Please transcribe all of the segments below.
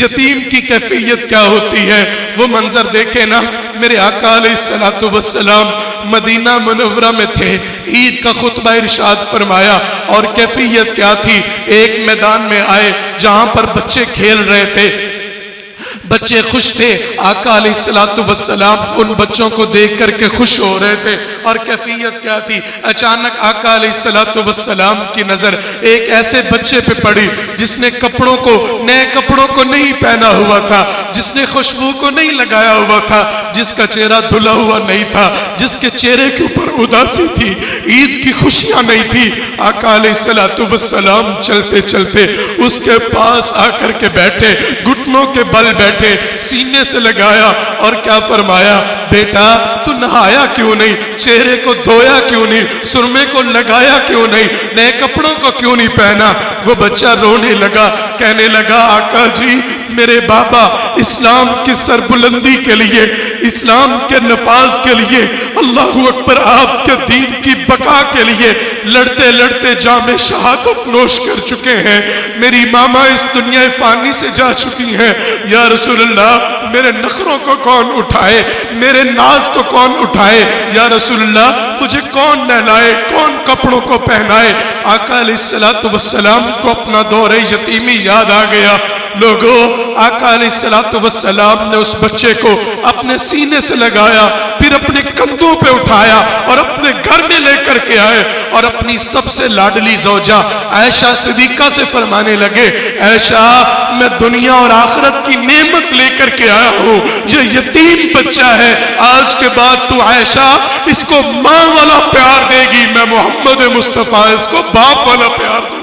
یتیم کی کیفیت کیا ہوتی ہے وہ منظر دیکھے نا. میرے آقا علیہ الصلوۃ والسلام مدینہ منورہ میں تھے, عید کا خطبہ ارشاد فرمایا, اور کیفیت کیا تھی. ایک میدان میں آئے جہاں پر بچے کھیل رہے تھے, بچے خوش تھے. آقا علیہ الصلوۃ والسلام ان بچوں کو دیکھ کر کے خوش ہو رہے تھے. اور کیفیت کیا تھی, اچانک آقا علیہ الصلوۃ والسلام کی نظر ایک ایسے بچے پہ پڑی جس نے کپڑوں کو, نئے کپڑوں کو نہیں پہنا ہوا تھا, جس نے خوشبو کو نہیں لگایا ہوا تھا, جس کا چہرہ دھلا ہوا نہیں تھا, جس کے چہرے کے اوپر اداسی تھی, عید کی خوشیاں نہیں تھی. آقا علیہ الصلوۃ والسلام چلتے چلتے اس کے پاس آ کر کے بیٹھے, گھٹنوں کے بل بیٹھے, سینے سے لگایا اور کیا فرمایا, بیٹا تو نہایا کیوں نہیں, چہرے کو دھویا کیوں نہیں, سرمے کو لگایا کیوں نہیں, نئے کپڑوں کو کیوں نہیں پہنا. وہ بچہ رونے لگا, کہنے لگا آقا جی میرے بابا اسلام کی سربلندی کے لیے, اسلام کے نفاذ کے لیے, اللہ اکبر آپ کے دین کی بقا کے لیے لڑتے لڑتے جام شہادت نوش کر چکے ہیں. میری ماما اس دنیا فانی سے جا چکی ہیں. یا رسول اللہ میرے نخروں کو کون اٹھائے, میرے ناز کو کون اٹھائے, یا رسول اللہ مجھے کون نہلائے, کون کپڑوں کو پہنائے. آقا علیہ الصلوۃ والسلام کو اپنا دور یتیمی یاد آ گیا. لوگوں, آقا علیہ الصلوۃ والسلام نے اس بچے کو اپنے سینے سے لگایا, پھر اپنے کندھوں پہ اٹھایا اور اپنے گھر میں لے کر کے آئے, اور اپنی سب سے لاڈلی زوجہ عائشہ صدیقہ سے فرمانے لگے, عائشہ میں دنیا اور آخرت کی نعمت لے کر کے آیا ہوں, یہ یتیم بچہ ہے, آج کے بعد تو عائشہ اس کو ماں والا پیار دے گی, میں محمد مصطفیٰ اس کو باپ والا پیار دوں.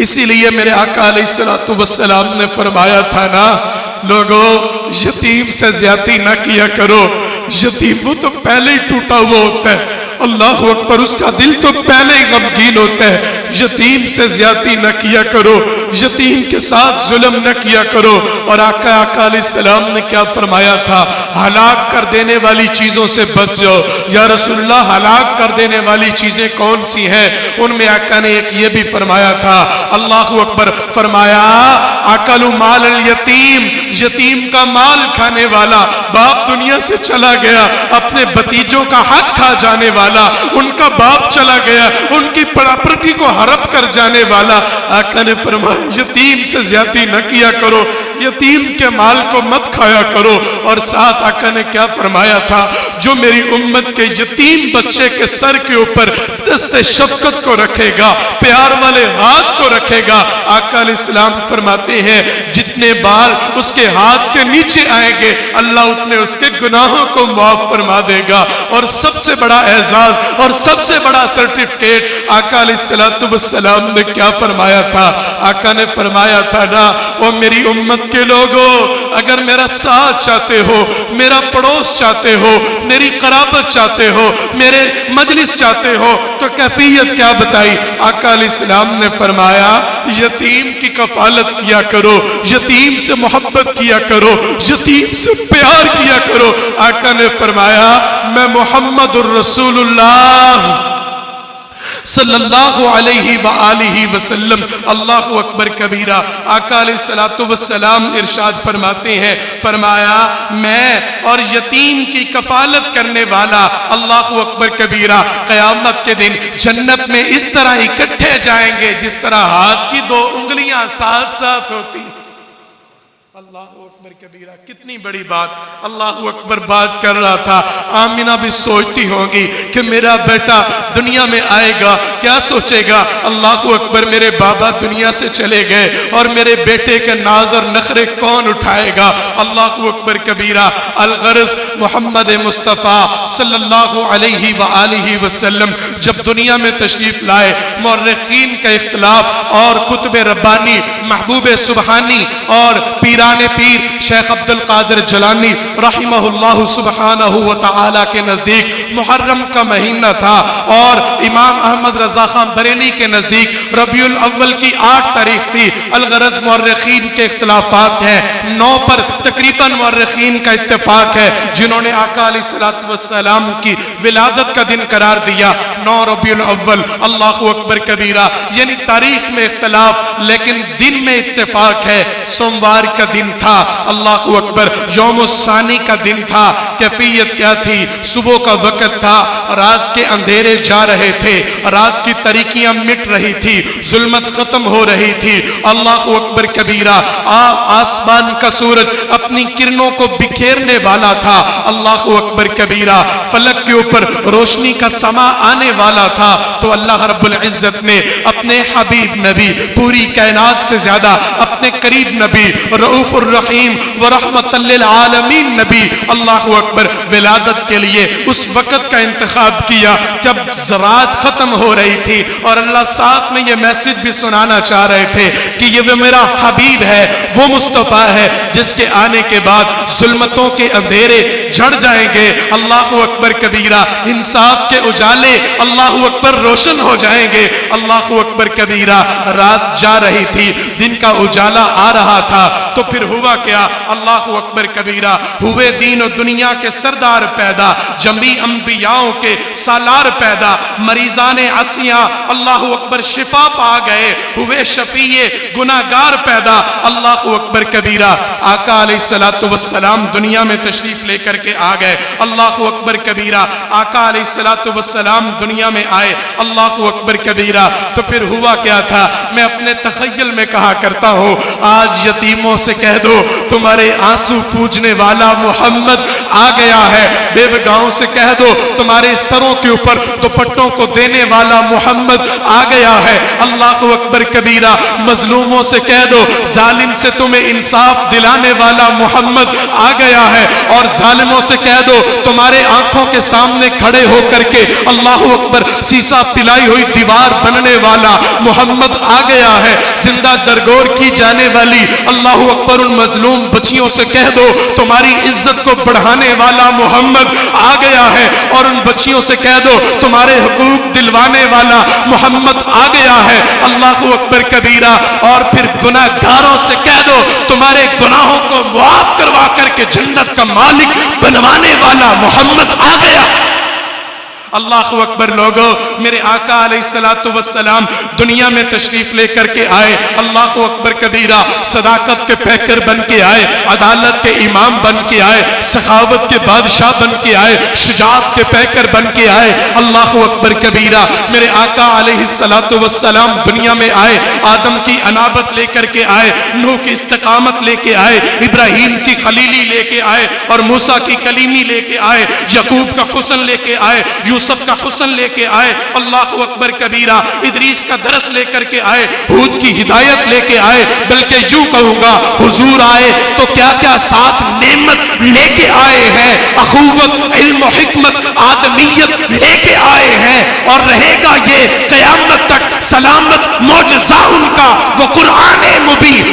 اسی لیے میرے آقا علیہ الصلوۃ والسلام نے فرمایا تھا نا, لوگوں یتیم سے زیادتی نہ کیا کرو, یتیم وہ تو پہلے ہی ٹوٹا ہوا ہوتا ہے, اللہ اکبر, اس کا دل تو پہلے ہی غمگین ہوتا ہے. یتیم سے زیادتی نہ کیا کرو, یتیم کے ساتھ ظلم نہ کیا کرو. اور آقا علیہ السلام نے کیا فرمایا تھا, ہلاک کر دینے والی چیزوں سے بچ جاؤ. یا رسول اللہ ہلاک کر دینے والی چیزیں کون سی ہیں؟ ان میں آقا نے ایک یہ بھی فرمایا تھا, اللہ اکبر, فرمایا اکل مال الیتیم, یتیم کا مال کھانے والا, باپ دنیا سے چلا گیا, اپنے بھتیجوں کا حق کھا جانے والا, ان کا باپ چلا گیا, ان کی پراپرٹی کو ہڑپ کر جانے والا. آقا نے فرمایا یتیم سے زیادتی نہ کیا کرو, یتیم کے مال کو مت کھایا کرو. اور ساتھ آقا نے کیا فرمایا تھا, جو میری امت کے یتیم بچے کے سر کے اوپر دست شفقت کو رکھے گا, پیار والے ہاتھ کو رکھے گا, آقا علیہ السلام فرماتے ہیں جتنے بال اس کے ہاتھ کے نیچے آئیں گے اللہ اتنے اس کے گناہوں کو معاف فرما دے گا. اور سب سے بڑا اعزاز اور سب سے بڑا سرٹیفکیٹ آقا علیہ الصلوۃ والسلام نے کیا فرمایا تھا, آقا نے فرمایا تھا نا, وہ میری امت کے لوگوں اگر میرا ساتھ چاہتے ہو, میرا پڑوس چاہتے ہو, میری قرابت چاہتے ہو, میرے مجلس چاہتے ہو, تو کیفیت کیا بتائی. آقا علیہ السلام نے فرمایا یتیم کی کفالت کیا کرو, یتیم سے محبت کیا کرو, یتیم سے پیار کیا کرو. آقا نے فرمایا میں محمد الرسول اللہ صلی اللہ علیہ وآلہ وسلم, اللہ اکبر کبیرہ. آقا علیہ الصلوۃ والسلام ارشاد فرماتے ہیں, فرمایا میں اور یتیم کی کفالت کرنے والا, اللہ اکبر کبیرہ, قیامت کے دن جنت میں اس طرح اکٹھے جائیں گے جس طرح ہاتھ کی دو انگلیاں ساتھ ساتھ ہوتی. اللہ اکبر کبیرہ, کتنی بڑی بات. اللہ اکبر بات کر رہا تھا, آمینہ بھی سوچتی ہوگی کہ میرا بیٹا دنیا میں آئے گا, کیا سوچے گا, اللہ اکبر میرے بابا دنیا سے چلے گئے اور میرے بیٹے کے ناز اور نخرے کون اٹھائے گا. اللہ اکبر کبیرہ. الغرض محمد مصطفیٰ صلی اللہ علیہ وآلہ وسلم جب دنیا میں تشریف لائے, مورخین کا اختلاف اور کتب ربانی, محبوب سبحانی اور پیران پیر شیخ عبد القادر جیلانی رحمہ اللہ سبحانہ و تعالی کے نزدیک محرم کا مہینہ تھا، اور امام احمد رضا خان بریلی کے نزدیک ربیع الاول کی 8 تاریخ تھی۔ الغرض مورخین کے اختلافات ہیں، 9 پر تقریباً مورخین کا اتفاق ہے، جنہوں نے آقا علیہ السلام کی ولادت کا دن قرار دیا 9 ربیع الاول۔ اللہ اکبر کبیرہ، یعنی تاریخ میں اختلاف لیکن دن میں اتفاق ہے، سوموار کا دن تھا۔ اللہ اکبر، یوم الثانی کا دن تھا۔ کیفیت کیا تھی؟ صبح کا وقت تھا، رات کے اندھیرے جا رہے تھے، رات کی تاریکیاں مٹ رہی تھی، ظلمت ختم ہو رہی تھی۔ اللہ اکبر کبیرہ، آسمان کا سورج اپنی کرنوں کو بکھیرنے والا تھا۔ اللہ اکبر کبیرہ، فلک کے اوپر روشنی کا سما آنے والا تھا، تو اللہ رب العزت نے اپنے حبیب نبی، پوری کائنات سے زیادہ اپنے قریب نبی، رؤوف الرحیم ورحمت للعالمین نبی، اللہ اکبر، ولادت کے لیے اس وقت کا انتخاب کیا جب رات ختم ہو رہی تھی، اور اللہ ساتھ میں یہ میسج بھی سنانا چاہ رہے تھے کہ یہ وہ میرا حبیب ہے، وہ مصطفیٰ ہے جس کے آنے کے بعد ظلمتوں کے اندھیرے جھڑ جائیں گے۔ اللہ اکبر کبیرہ، انصاف کے اجالے اللہ اکبر روشن ہو جائیں گے۔ اللہ اکبر کبیرہ، رات جا رہی تھی، دن کا اجالا آ رہا تھا، تو پھر ہوا کیا؟ اللہ اکبر کبیرہ، ہوئے دین و دنیا کے سردار پیدا، جمی انبیاءوں کے سالار پیدا، مریضان عصیاں اللہ اکبر شفا پا گئے، ہوئے شفیع گناہگار پیدا۔ اللہ اکبر کبیرہ، آقا علیہ السلام دنیا میں تشریف لے کر کے آ گئے۔ اللہ اکبر کبیرہ، آقا علیہ السلام دنیا میں آئے۔ اللہ اکبر کبیرہ، تو پھر ہوا کیا تھا؟ میں اپنے تخیل میں کہا کرتا ہوں، آج یتیموں سے کہہ دو تمہارے آنسو پوجنے والا محمد آ گیا ہے، بیوگاؤں سے کہہ دو تمہارے سروں کے اوپر دوپٹوں کو دینے والا محمد آ گیا ہے۔ اللہ اکبر کبیرہ، مظلوموں سے کہہ دو ظالم سے تمہیں انصاف دلانے والا محمد آ گیا ہے، اور ظالموں سے کہہ دو تمہارے آنکھوں کے سامنے کھڑے ہو کر کے اللہ اکبر سیسا پلائی ہوئی دیوار بننے والا محمد آ گیا ہے، زندہ درگور کی جانے والی اللہ اکبر ان مظلوم بچیوں سے کہہ دو تمہاری عزت کو بڑھانے والا محمد آ گیا ہے، اور ان بچیوں سے کہہ دو تمہارے حقوق دلوانے والا محمد آ گیا ہے۔ اللہ اکبر کبیرہ، اور پھر گناہگاروں سے کہہ دو تمہارے گناہوں کو معاف کروا کر کے جنت کا مالک بنوانے والا محمد آ گیا۔ اللہ اکبر لوگوں، میرے آقا علیہ السلام دنیا میں تشریف لے کر کے آئے۔ اللہ اکبر کبیرہ، صداقت کے پیکر بن کے آئے، عدالت کے امام بن کے آئے، سخاوت کے بادشاہ بن کے آئے، شجاعت کے پیکر بن کے آئے۔ اللہ اکبر کبیرہ، میرے آقا علیہ السلام دنیا میں آئے، آدم کی انابت لے کر کے آئے، نوح کی استقامت لے کے آئے، ابراہیم کی خلیلی لے کے آئے، اور موسیٰ کی کلیمی لے کے آئے، یعقوب کا حسن لے کے آئے، یوسف کا حسن لے کے آئے۔ اللہ اکبر کبیرہ، ادریس کا درس لے کر کے آئے، ہود کی ہدایت لے کے آئے، بلکہ یوں کہوں گا حضور آئے تو کیا کیا ساتھ نعمت لے کے آئے ہیں، اخوت، علم و حکمت، آدمیت لے کے آئے ہیں، اور رہے گا یہ قیامت تک سلامت معجزہ ان کا، وہ قرآن مبین